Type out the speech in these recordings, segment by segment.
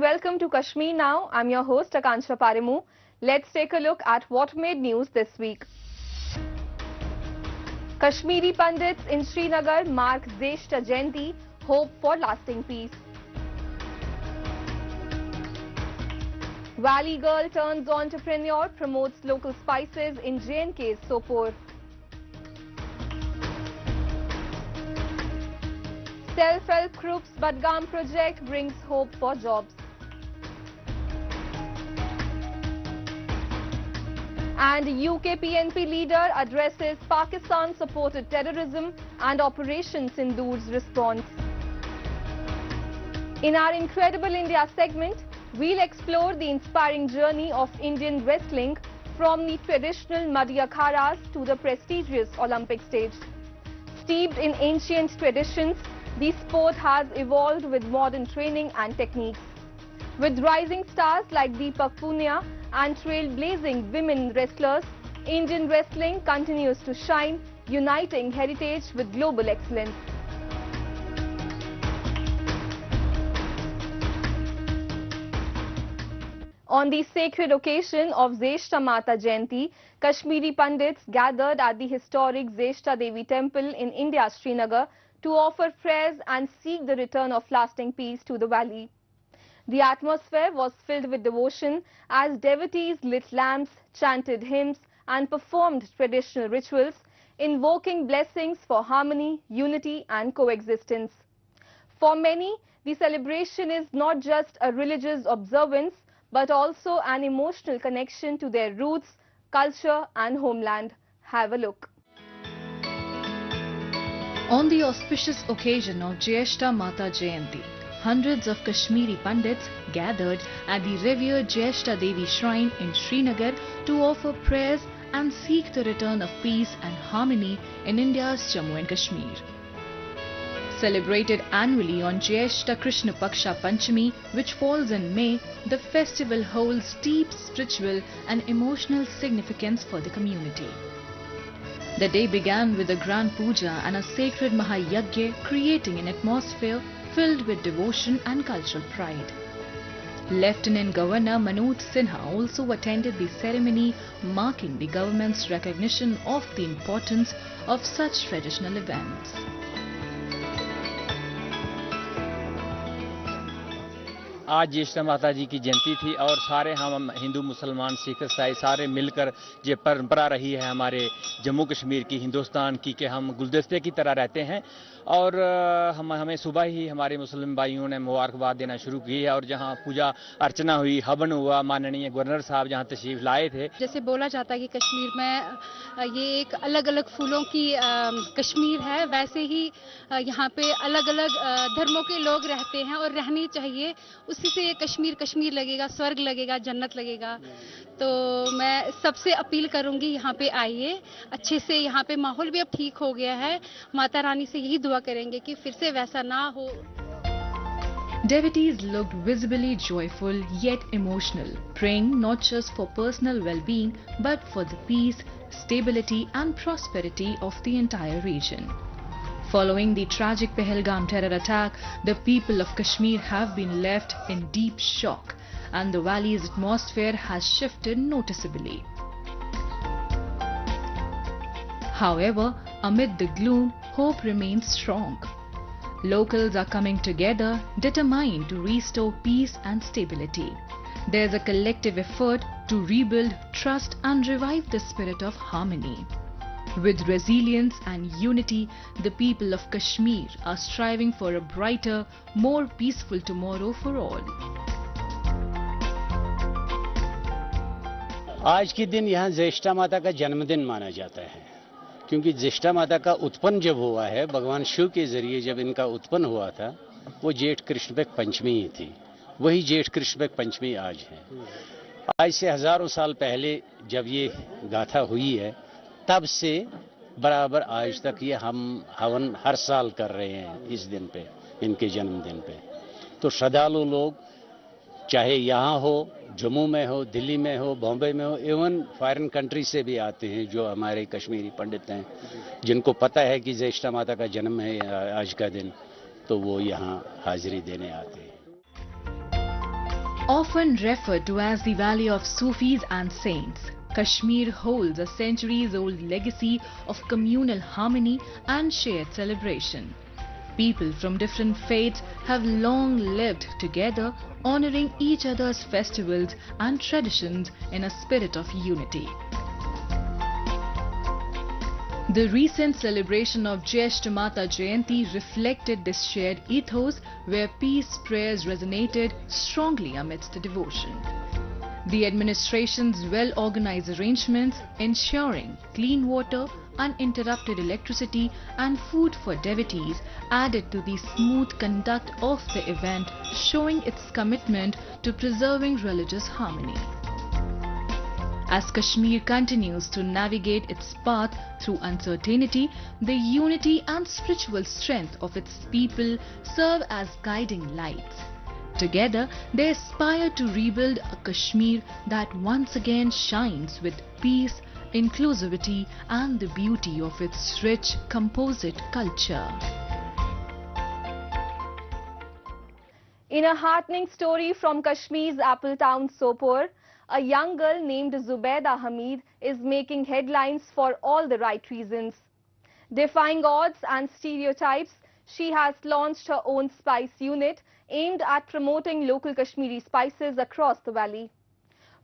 welcome to Kashmir Now. I'm your host Akansha Parimu. Let's take a look at what made news this week. Kashmiri Pandits in Srinagar mark Zeshta Jayanti, hope for lasting peace. Valley girl turns entrepreneur, promotes local spices in J&K's Sopore. Self-help group's Budgam project brings hope for jobs. And UK PNP leader addresses Pakistan-supported terrorism and Operation Sindoor's response. In our Incredible India segment, we'll explore the inspiring journey of Indian wrestling from the traditional muddy akharas to the prestigious Olympic stage. Steeped in ancient traditions, the sport has evolved with modern training and techniques. With rising stars like Deepak Punia and trailblazing women wrestlers, Indian wrestling continues to shine, uniting heritage with global excellence. On the sacred occasion of Zeshta Mata Jayanti, Kashmiri Pandits gathered at the historic Zeshta Devi temple in India's Srinagar to offer prayers and seek the return of lasting peace to the valley. The atmosphere was filled with devotion as devotees lit lamps, chanted hymns and performed traditional rituals, invoking blessings for harmony, unity and coexistence. For many, the celebration is not just a religious observance but also an emotional connection to their roots, culture and homeland. Have a look. On the auspicious occasion of Jyeshta Mata Jayanti, hundreds of Kashmiri Pandits gathered at the revered Jyeshta Devi shrine in Srinagar to offer prayers and seek the return of peace and harmony in India's Jammu and Kashmir. Celebrated annually on Jyeshta Krishna Paksha Panchami, which falls in May, the festival holds deep spiritual and emotional significance for the community. The day began with a grand puja and a sacred Mahayagya, creating an atmosphere filled with devotion and cultural pride. Lieutenant Governor Manoj Sinha also attended the ceremony, marking the government's recognition of the importance of such traditional events. आज ज्येष्ठा माता जी की जयंती थी और सारे हम हिंदू मुसलमान सिख ईसाई सारे मिलकर ये परंपरा रही है हमारे जम्मू कश्मीर की, हिंदुस्तान की, कि हम गुलदस्ते की तरह रहते हैं और हमें सुबह ही हमारे मुस्लिम भाइयों ने मुबारकबाद देना शुरू की है और जहां पूजा अर्चना हुई, हवन हुआ, माननीय गवर्नर साहब जहां तशरीफ लाए थे। जैसे बोला जाता है कि कश्मीर में ये एक अलग अलग फूलों की कश्मीर है, वैसे ही यहाँ पे अलग अलग धर्मों के लोग रहते हैं और रहनी चाहिए। उसी से ये कश्मीर कश्मीर लगेगा, स्वर्ग लगेगा, जन्नत लगेगा। तो मैं सबसे अपील करूंगी यहाँ पे आइए, अच्छे से यहाँ पे माहौल भी अब ठीक हो गया है। माता रानी से यही दुआ करेंगे कि फिर से वैसा ना हो। Devotees looked visibly joyful yet emotional, praying not just for personal well-being but for the peace, stability and prosperity of the entire region. Following the tragic Pahalgam terror attack, the people of Kashmir have been left in deep shock and the valley's atmosphere has shifted noticeably. However, amid the gloom, hope remains strong. Locals are coming together, determined to restore peace and stability. There is a collective effort to rebuild trust and revive the spirit of harmony. With resilience and unity, the people of Kashmir are striving for a brighter, more peaceful tomorrow for all. आज के दिन यहाँ ज्येष्ठा माता का जन्मदिन माना जाता है, क्योंकि ज्येष्ठा माता का उत्पन्न जब हुआ है, भगवान शिव के जरिए जब इनका उत्पन्न हुआ था, वो जेठ कृष्णपक्ष पंचमी ही थी। वही जेठ कृष्णपक्ष पंचमी आज है। आज से हजारों साल पहले जब ये गाथा हुई है, तब से बराबर आज तक ये हम हवन हर साल कर रहे हैं इस दिन पे, इनके जन्मदिन पे। तो श्रद्धालु लोग चाहे यहाँ हो, जम्मू में हो, दिल्ली में हो, बॉम्बे में हो, इवन फॉरेन कंट्री से भी आते हैं जो हमारे कश्मीरी पंडित हैं, जिनको पता है कि ज्येष्ठा माता का जन्म है आज का दिन, तो वो यहाँ हाजिरी देने आते हैं। Often referred to as the Valley of Sufis and Saints, Kashmir holds a centuries-old legacy of communal harmony and shared celebration. People from different faiths have long lived together, honoring each other's festivals and traditions in a spirit of unity. The recent celebration of Jyeshta Mata Jayanti reflected this shared ethos, where peace prayers resonated strongly amidst the devotion. The administration's well-organized arrangements ensuring clean water, uninterrupted electricity and food for devotees added to the smooth conduct of the event, showing its commitment to preserving religious harmony. As Kashmir continues to navigate its path through uncertainty, the unity and spiritual strength of its people serve as guiding lights. Together, they aspire to rebuild a Kashmir that once again shines with peace, inclusivity and the beauty of its rich composite culture. In a heartening story from Kashmir's Apple town Sopore, a young girl named Zubaida Hamid is making headlines for all the right reasons. Defying odds and stereotypes, she has launched her own spice unit aimed at promoting local Kashmiri spices across the valley.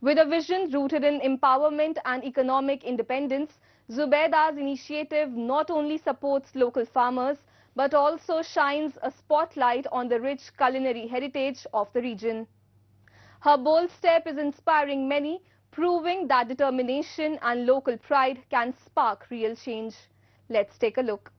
With a vision rooted in empowerment and economic independence, Zubaida's initiative not only supports local farmers but also shines a spotlight on the rich culinary heritage of the region. Her bold step is inspiring many, proving that determination and local pride can spark real change. Let's take a look.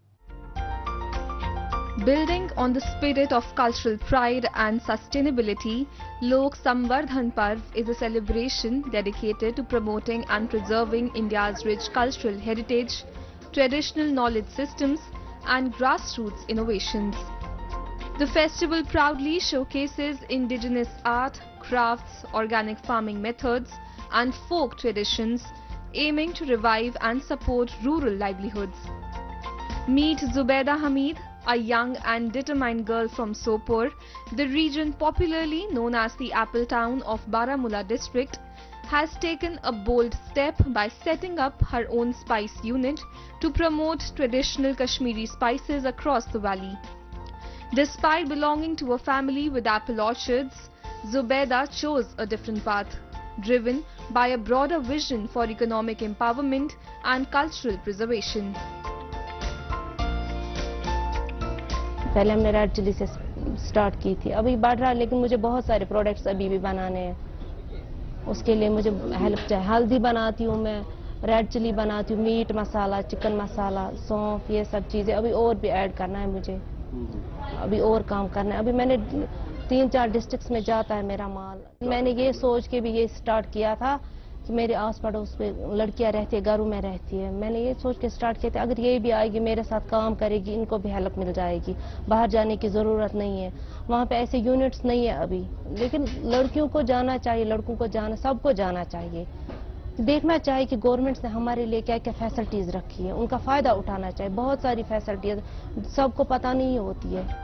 Building on the spirit of cultural pride and sustainability, Lok Samvardhan Parv is a celebration dedicated to promoting and preserving India's rich cultural heritage, traditional knowledge systems and grassroots innovations. The festival proudly showcases indigenous art, crafts, organic farming methods and folk traditions, aiming to revive and support rural livelihoods. Meet Zubaida Hamid, a young and determined girl from Sopore, the region popularly known as the Apple town of Baramulla district, has taken a bold step by setting up her own spice unit to promote traditional Kashmiri spices across the valley. Despite belonging to a family with apple orchards, Zubaida chose a different path, driven by a broader vision for economic empowerment and cultural preservation. पहले हमने red chilli से start की थी, अभी बढ़ रहा है, लेकिन मुझे बहुत सारे प्रोडक्ट्स अभी भी बनाने हैं। उसके लिए मुझे हेल्प चाहिए। हल्दी बनाती हूँ मैं, रेड चिली बनाती हूँ, मीट मसाला, चिकन मसाला, सौंफ, ये सब चीज़ें अभी और भी ऐड करना है मुझे, अभी और काम करना है। अभी मैंने 3-4 डिस्ट्रिक्ट्स में जाता है मेरा माल। मैंने ये सोच के भी ये स्टार्ट किया था कि मेरे आस पड़ोस पे लड़कियां रहती है, घरों में रहती है। मैंने ये सोच के स्टार्ट किया था अगर ये भी आएगी मेरे साथ काम करेगी, इनको भी हेल्प मिल जाएगी, बाहर जाने की ज़रूरत नहीं है। वहाँ पे ऐसे यूनिट्स नहीं है अभी, लेकिन लड़कियों को जाना चाहिए, लड़कों को जाना, सबको जाना चाहिए। देखना चाहिए कि गवर्नमेंट ने हमारे लिए क्या क्या फैसिलिटीज़ रखी है, उनका फ़ायदा उठाना चाहिए। बहुत सारी फैसिलिटीज सबको पता नहीं होती है।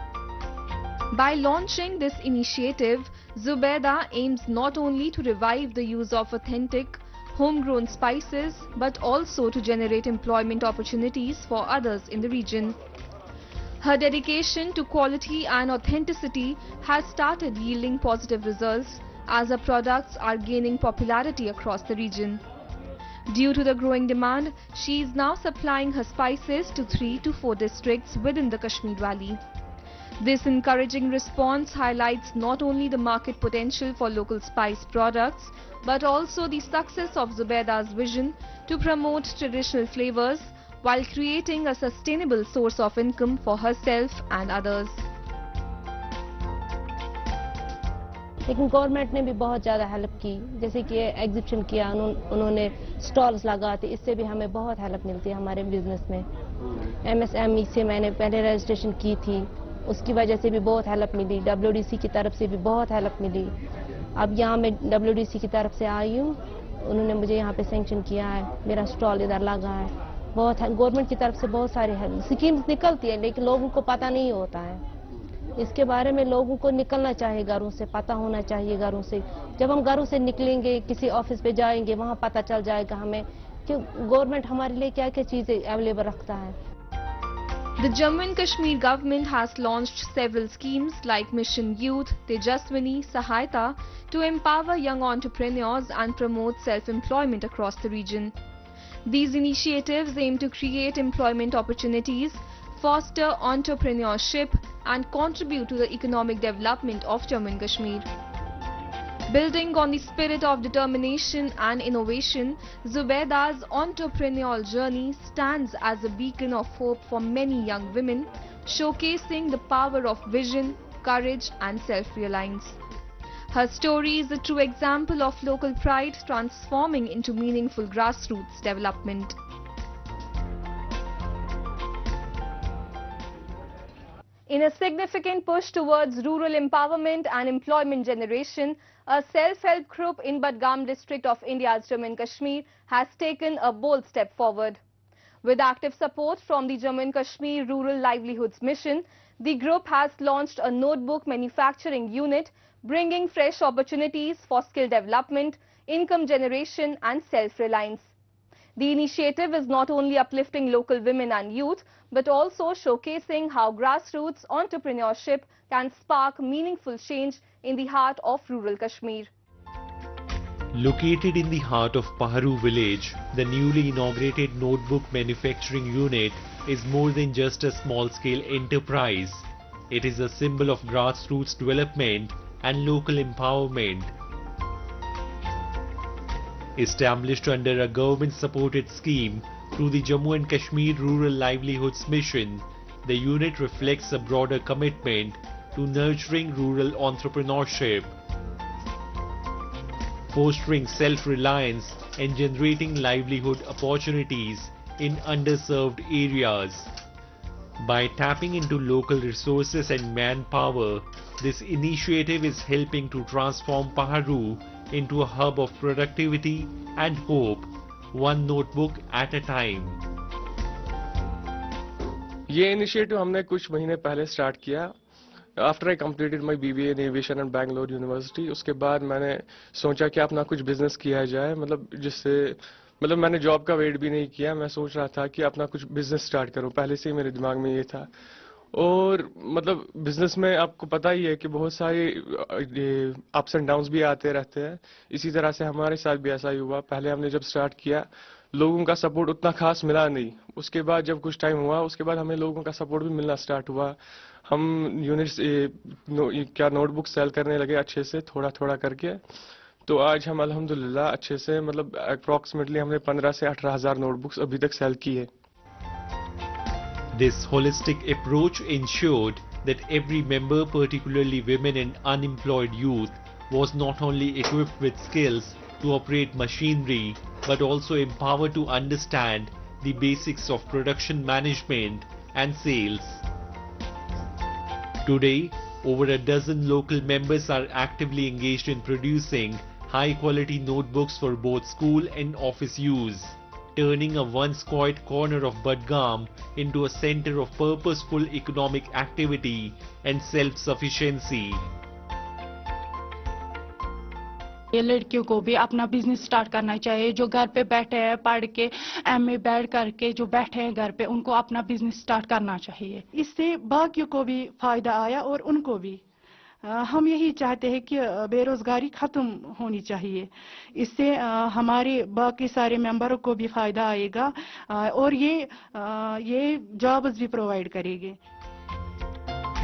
By launching this initiative, Zubaida aims not only to revive the use of authentic, homegrown spices, but also to generate employment opportunities for others in the region. Her dedication to quality and authenticity has started yielding positive results as her products are gaining popularity across the region. Due to the growing demand, she is now supplying her spices to 3 to 4 districts within the Kashmir Valley. This encouraging response highlights not only the market potential for local spice products, but also the success of Zubaida's vision to promote traditional flavors while creating a sustainable source of income for herself and others. लेकिन government ने भी बहुत ज़्यादा help की, जैसे कि exhibition किया, उन्होंने स्टॉल्स लगाते, इससे भी हमें बहुत हेल्प मिलती है हमारे बिजनेस में। MSME से मैंने पहले रजिस्ट्रेशन की थी, उसकी वजह से भी बहुत हेल्प मिली। WDC की तरफ से भी बहुत हेल्प मिली। अब यहाँ मैं WDC की तरफ से आई हूँ, उन्होंने मुझे यहाँ पे सैंक्शन किया है, मेरा स्टॉल इधर लगा है। बहुत गवर्नमेंट की तरफ से बहुत सारी स्कीम्स निकलती है, लेकिन लोगों को पता नहीं होता है। इसके बारे में लोगों को निकलना चाहिए, घरों से पता होना चाहिए। घरों से जब हम घरों से निकलेंगे, किसी ऑफिस पे जाएंगे, वहाँ पता चल जाएगा हमें कि गवर्नमेंट हमारे लिए क्या क्या चीजें अवेलेबल रखता है। The Jammu and Kashmir government has launched several schemes like Mission Youth, Tejaswini, Sahayata to empower young entrepreneurs and promote self-employment across the region. These initiatives aim to create employment opportunities, foster entrepreneurship and contribute to the economic development of Jammu and Kashmir. Building on the spirit of determination and innovation, Zubaida's entrepreneurial journey stands as a beacon of hope for many young women, showcasing the power of vision, courage and self-reliance. Her story is a true example of local pride transforming into meaningful grassroots development. In a significant push towards rural empowerment and employment generation, a self-help group in Budgam district of India's Jammu and Kashmir has taken a bold step forward. With active support from the Jammu and Kashmir Rural Livelihoods Mission, the group has launched a notebook manufacturing unit, bringing fresh opportunities for skill development, income generation and self-reliance. The initiative is not only uplifting local women and youth, but also showcasing how grassroots entrepreneurship can spark meaningful change in the heart of rural Kashmir. Located in the heart of Paharu village, the newly inaugurated notebook manufacturing unit is more than just a small-scale enterprise. It is a symbol of grassroots development and local empowerment. Established under a government-supported scheme through the Jammu and Kashmir Rural Livelihoods Mission, the unit reflects a broader commitment to nurturing rural entrepreneurship, fostering self-reliance and generating livelihood opportunities in underserved areas. By tapping into local resources and manpower, this initiative is helping to transform Paharu into a hub of productivity and hope, one notebook at a time. ये initiative हमने कुछ महीने पहले start किया after I completed my BBA in aviation and Bangalore university. उसके बाद मैंने सोचा कि अपना कुछ बिजनेस किया जाए, मतलब मैंने जॉब का वेट भी नहीं किया. मैं सोच रहा था कि अपना कुछ बिजनेस स्टार्ट करूं, पहले से ही मेरे दिमाग में ये था. और मतलब बिजनेस में आपको पता ही है कि बहुत सारे अप्स एंड डाउन्स भी आते रहते हैं. इसी तरह से हमारे साथ भी ऐसा ही हुआ. पहले हमने जब स्टार्ट किया, लोगों का सपोर्ट उतना खास मिला नहीं. उसके बाद जब कुछ टाइम हुआ, उसके बाद हमें लोगों का सपोर्ट भी मिलना स्टार्ट हुआ. हम यूनिट्स नोटबुक सेल करने लगे अच्छे से, थोड़ा थोड़ा करके. तो आज हम अल्हम्दुलिल्लाह अच्छे से, मतलब अप्रॉक्सीमेटली हमने 15 से 18,000 नोटबुक्स अभी तक सेल की है. This holistic approach ensured that every member, particularly women and unemployed youth, was not only equipped with skills to operate machinery, but also empowered to understand the basics of production management and sales. Today, over a dozen local members are actively engaged in producing high-quality notebooks for both school and office use, turning a once quiet corner of Budgam into a center of purposeful economic activity and self-sufficiency. ये लड़कियों को भी अपना business start करना चाहिए. जो घर पे बैठे हैं, पढ़ के एमए बैठ करके जो बैठे हैं घर पे, उनको अपना बिजनेस स्टार्ट करना चाहिए. इससे बाकियों को भी फायदा आया और उनको भी. हम यही चाहते हैं कि बेरोजगारी खत्म होनी चाहिए. इससे हमारे बाकी सारे मेंबरों को भी फायदा आएगा और ये जॉब्स भी प्रोवाइड करेंगे.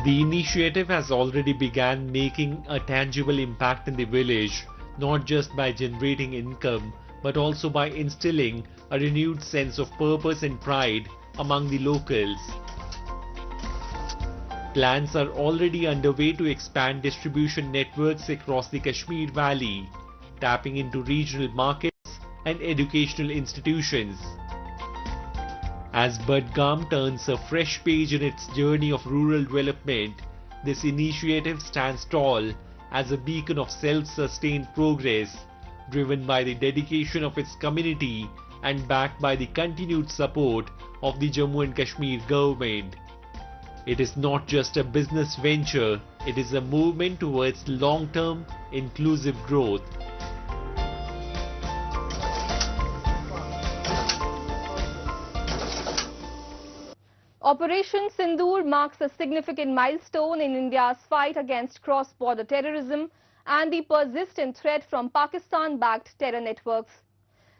The initiative has already begun making a tangible impact in the village, not just by generating income, but also by instilling a renewed sense of purpose and pride among the locals. Plans are already underway to expand distribution networks across the Kashmir Valley, tapping into regional markets and educational institutions. As Budgam turns a fresh page in its journey of rural development, this initiative stands tall as a beacon of self-sustained progress, driven by the dedication of its community and backed by the continued support of the Jammu and Kashmir government. It is not just a business venture, it is a movement towards long-term, inclusive growth. Operation Sindoor marks a significant milestone in India's fight against cross-border terrorism and the persistent threat from Pakistan-backed terror networks.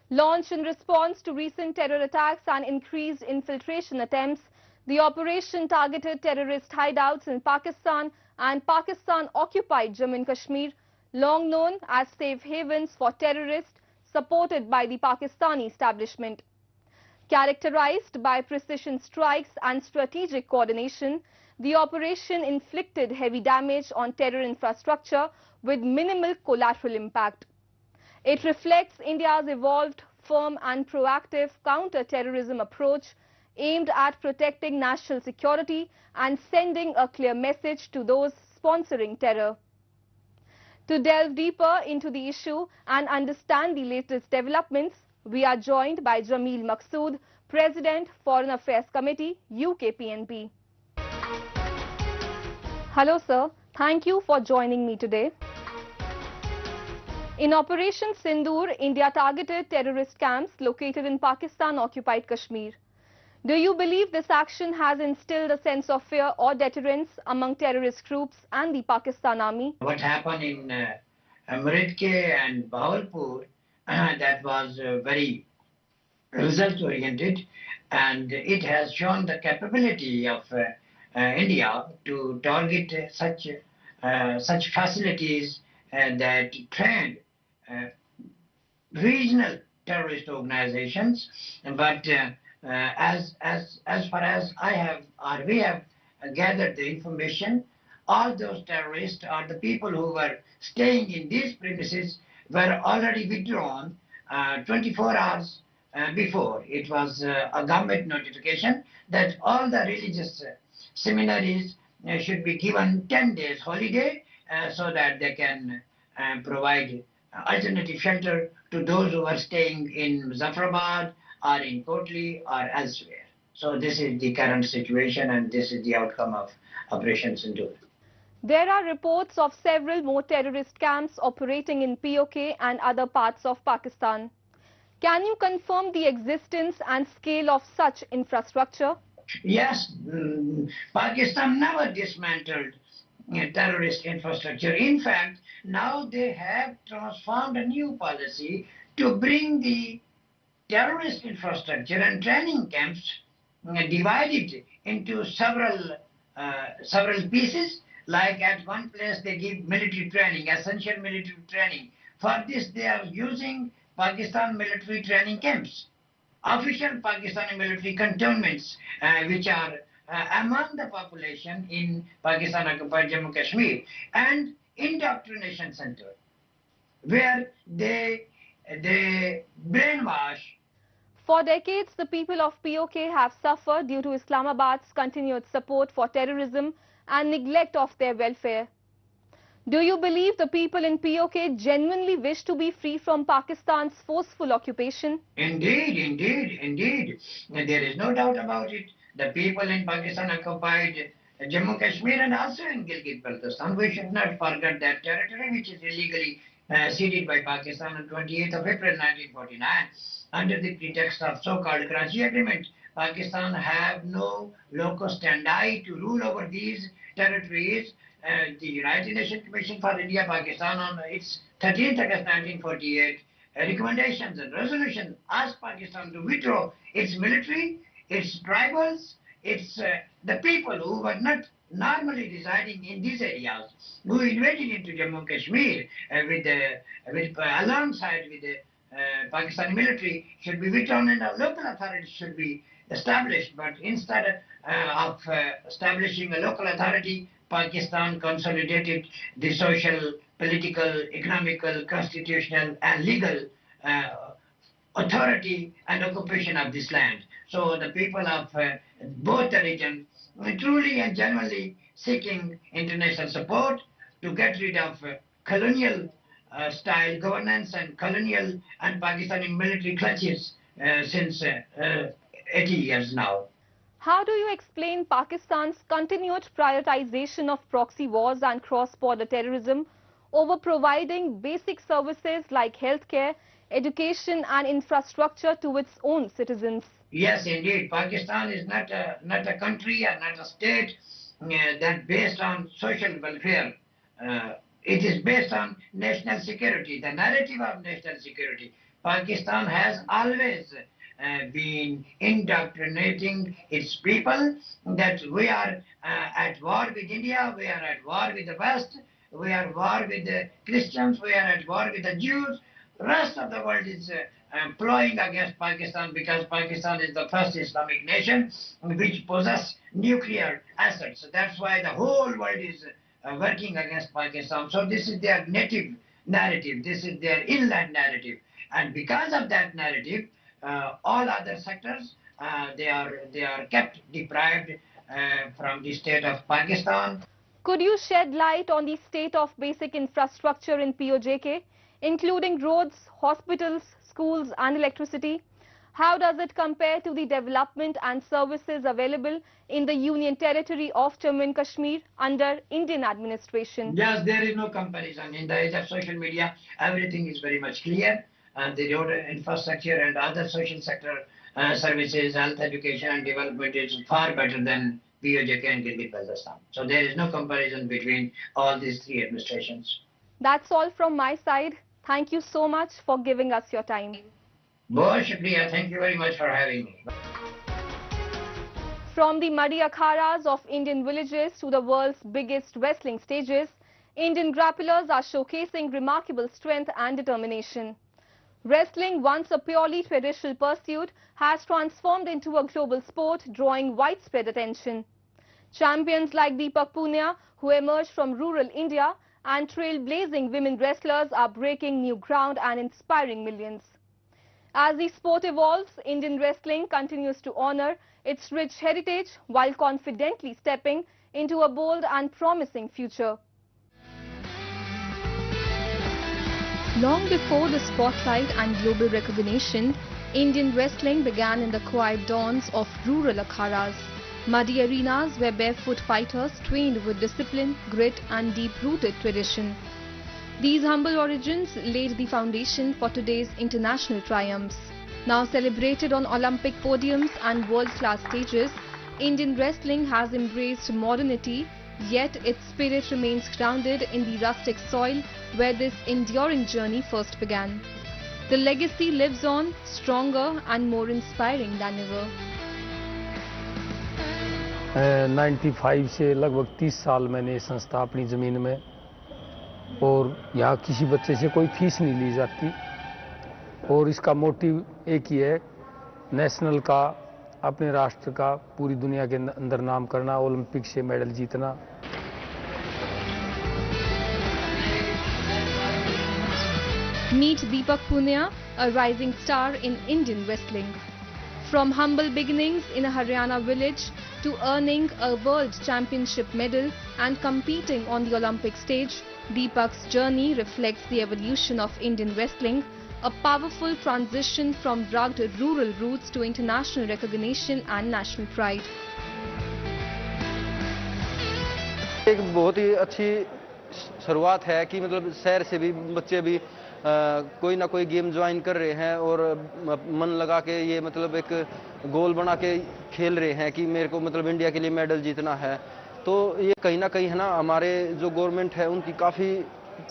Launched in response to recent terror attacks and increased infiltration attempts, the operation targeted terrorist hideouts in Pakistan and Pakistan-occupied Jammu and Kashmir, long known as safe havens for terrorists supported by the Pakistani establishment. Characterized by precision strikes and strategic coordination, the operation inflicted heavy damage on terror infrastructure with minimal collateral impact. It reflects India's evolved, firm and proactive counter-terrorism approach aimed at protecting national security and sending a clear message to those sponsoring terror. To delve deeper into the issue and understand the latest developments, we are joined by Jameel Maqsood, President, Foreign Affairs Committee, UKPNP. Hello sir, thank you for joining me today. In Operation Sindoor, India targeted terrorist camps located in Pakistan-occupied Kashmir. Do you believe this action has instilled a sense of fear or deterrence among terrorist groups and the Pakistan Army? What happened in Amritke and Bahawalpur, that was very result-oriented, and it has shown the capability of India to target such facilities that train regional terrorist organizations. But as far as we have gathered the information, all those terrorists or the people who were staying in these premises were already withdrawn 24 hours before. It was a government notification that all the religious seminaries should be given 10 days holiday so that they can provide alternative shelter to those who are staying in Muzaffarabad or in Kotli or elsewhere. So this is the current situation and this is the outcome of Operation Sindoor. There are reports of several more terrorist camps operating in POK and other parts of Pakistan. Can you confirm the existence and scale of such infrastructure? Yes, Pakistan never dismantled terrorist infrastructure. In fact, now they have transformed a new policy to bring the terrorist infrastructure and training camps divided into several pieces. Like at one place they give military training, essential military training. For this they are using Pakistan military training camps, official Pakistani military cantonments which are among the population in Pakistan occupied Jammu and Kashmir, and indoctrination center where they brainwash. For decades, the people of POK have suffered due to Islamabad's continued support for terrorism and neglect of their welfare. Do you believe the people in POK genuinely wish to be free from Pakistan's forceful occupation? Indeed. There is no doubt about it. The people in Pakistan occupied Jammu and Kashmir and also in Gilgit-Baltistan. We should not forget that territory which is illegally ceded by Pakistan on 28th of April 1949 under the pretext of so-called Karachi Agreement. Pakistan have no locus standi to rule over these territories. The United Nations Commission for India-Pakistan on its 13th August 1948 recommendations and resolutions asked Pakistan to withdraw its military, its tribals, its the people who were not normally residing in these areas, who invaded into Jammu and Kashmir alongside with the Pakistani military, should be withdrawn and a local authority should be established. But instead of establishing a local authority, Pakistan consolidated the social, political, economical, constitutional and legal authority and occupation of this land. So the people of both the regions truly and genuinely seeking international support to get rid of colonial style governance and colonial and Pakistani military clutches since 80 years now. How do you explain Pakistan's continued prioritization of proxy wars and cross-border terrorism over providing basic services like healthcare, education and infrastructure to its own citizens? Yes, indeed. Pakistan is not a country or not a state that based on social welfare. It is based on national security, the narrative of national security. Pakistan has always been indoctrinating its people that we are at war with India, we are at war with the West, we are at war with the Christians, we are at war with the Jews. Rest of the world is plotting against Pakistan because Pakistan is the first Islamic nation which possesses nuclear assets. So that's why the whole world is working against Pakistan. So this is their native narrative, this is their inland narrative. And because of that narrative, all other sectors, they are kept deprived from the state of Pakistan. Could you shed light on the state of basic infrastructure in POJK, including roads, hospitals, schools and electricity? How does it compare to the development and services available in the Union Territory of Jammu and Kashmir under Indian administration? Yes, there is no comparison. In the age of social media, everything is very much clear. And the road infrastructure and other social sector services, health, education and development is far better than POJK and Gilgit-Baltistan. So there is no comparison between all these three administrations. That's all from my side. Thank you so much for giving us your time. Bahut shukriya. Thank you very much for having me. From the muddy akharas of Indian villages to the world's biggest wrestling stages, Indian grapplers are showcasing remarkable strength and determination. Wrestling, once a purely traditional pursuit, has transformed into a global sport, drawing widespread attention. Champions like Deepak Punia, who emerged from rural India, and trailblazing women wrestlers are breaking new ground and inspiring millions. As the sport evolves, Indian wrestling continues to honor its rich heritage while confidently stepping into a bold and promising future. Long before the spotlight and global recognition, Indian wrestling began in the quiet dawns of rural akharas, muddy arenas where barefoot fighters trained with discipline, grit and deep-rooted tradition. These humble origins laid the foundation for today's international triumphs. Now celebrated on Olympic podiums and world-class stages, Indian wrestling has embraced modernity, yet its spirit remains grounded in the rustic soil where this enduring journey first began. The legacy lives on, stronger and more inspiring than ever. 95 से लगभग 30 साल मैंने ये संस्था अपनी ज़मीन में, और यहाँ किसी बच्चे से कोई फीस नहीं ली जाती, और इसका मोटिव एक ही है, नेशनल का, अपने राष्ट्र का पूरी दुनिया के अंदर नाम करना, ओलंपिक से मेडल जीतना. Meet Deepak Punia, a rising star in Indian wrestling. From humble beginnings in a Haryana village to earning a world championship medal and competing on the Olympic stage, Deepak's journey reflects the evolution of Indian wrestling, a powerful transition from rugged rural roots to international recognition and national pride. एक बहुत ही अच्छी शुरुआत है कि मतलब शहर से भी बच्चे भी कोई ना कोई गेम ज्वाइन कर रहे हैं और मन लगा के ये मतलब एक गोल बना के खेल रहे हैं कि मेरे को मतलब इंडिया के लिए मेडल जीतना है. तो ये कहीं ना कहीं है ना, हमारे जो गवर्नमेंट है उनकी काफ़ी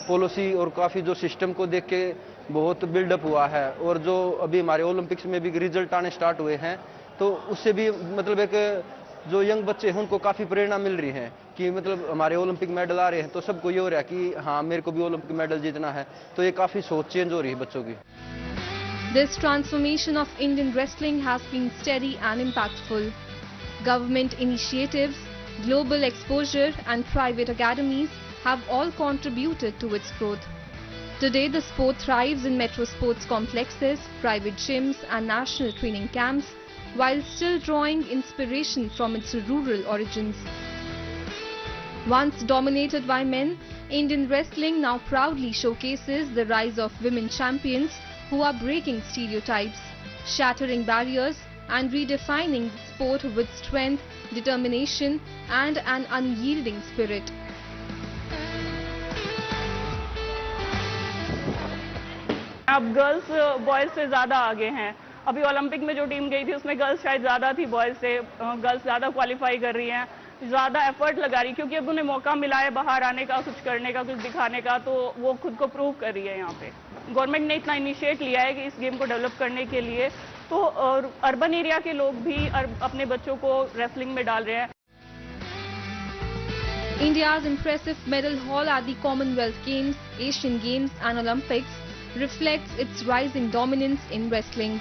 पॉलिसी और काफ़ी जो सिस्टम को देख के बहुत बिल्डअप हुआ है, और जो अभी हमारे ओलंपिक्स में भी रिजल्ट आने स्टार्ट हुए हैं तो उससे भी मतलब एक जो यंग बच्चे हैं उनको काफ़ी प्रेरणा मिल रही है कि मतलब हमारे ओलंपिक मेडल आ रहे हैं तो सबको ये हो रहा है कि हाँ मेरे को भी ओलंपिक मेडल जीतना है, तो ये काफ़ी सोच चेंज हो रही है बच्चों की. This transformation of Indian wrestling has been steady and impactful. Government initiatives, global exposure and private academies have all contributed to its growth. Today the sport thrives in metro sports complexes, private gyms and national training camps, while still drawing inspiration from its rural origins. Once dominated by men, Indian wrestling now proudly showcases the rise of women champions who are breaking stereotypes, shattering barriers and redefining sport with strength, determination, and an unyielding spirit. अब girls boys से ज़्यादा आगे हैं। अभी Olympic में जो team गई थी उसमें गर्ल्स शायद ज़्यादा थी बॉयज से। गर्ल्स ज़्यादा क्वालिफाई कर रही हैं, ज़्यादा एफर्ट लगा रही, क्योंकि अब उन्हें मौका मिला है बाहर आने का, कुछ करने का, कुछ दिखाने का, तो वो खुद को प्रूव कर रही है यहाँ पे। गवर्नमेंट ने इतना इनिशिएट लिया है कि इस गेम को डेवलप करने के लिए, तो अर्बन एरिया के लोग भी अपने बच्चों को रेसलिंग में डाल रहे हैं। India's impressive medal haul at the Commonwealth Games, Asian Games and Olympics reflects its rising dominance in wrestling.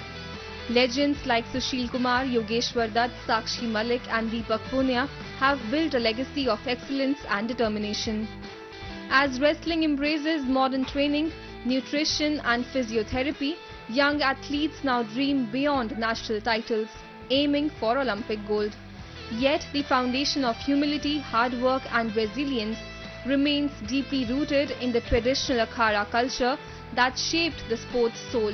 Legends like Sushil Kumar, Yogeshwar Dutt, Sakshi Malik and Deepak Punia have built a legacy of excellence and determination. As wrestling embraces modern training, nutrition and physiotherapy, young athletes now dream beyond national titles, aiming for Olympic gold. Yet the foundation of humility, hard work and resilience remains deeply rooted in the traditional Akhada culture that shaped the sport's soul.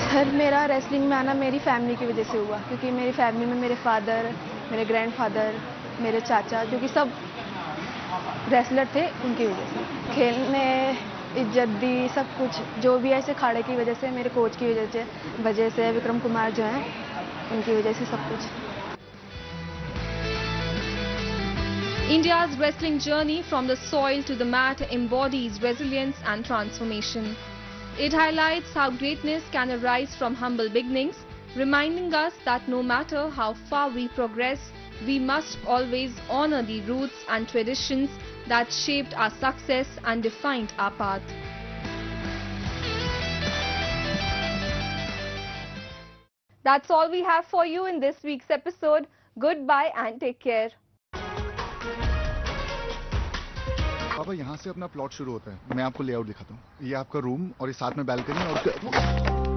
Sir, मेरा wrestling में आना मेरी family की वजह से हुआ, क्योंकि मेरी फैमिली में मेरे फादर, मेरे ग्रैंडफादर, मेरे चाचा, जो कि सब रेसलर थे, उनकी वजह से खेलने इज्जत दी, सब कुछ जो भी है ऐसे अखाड़े की वजह से, मेरे कोच की वजह से विक्रम कुमार जो हैं, उनकी वजह से सब कुछ। India's wrestling journey from the soil to the mat embodies resilience and transformation. It highlights how greatness can arise from humble beginnings, reminding us that no matter how far we progress, we must always honor the roots and traditions that shaped our success and defined our path. That's all we have for you in this week's episode. Goodbye and take care. पापा, यहाँ से अपना plot शुरू होता है। मैं आपको layout दिखाता हूँ। ये आपका रूम और ये साथ में बैल्कनी और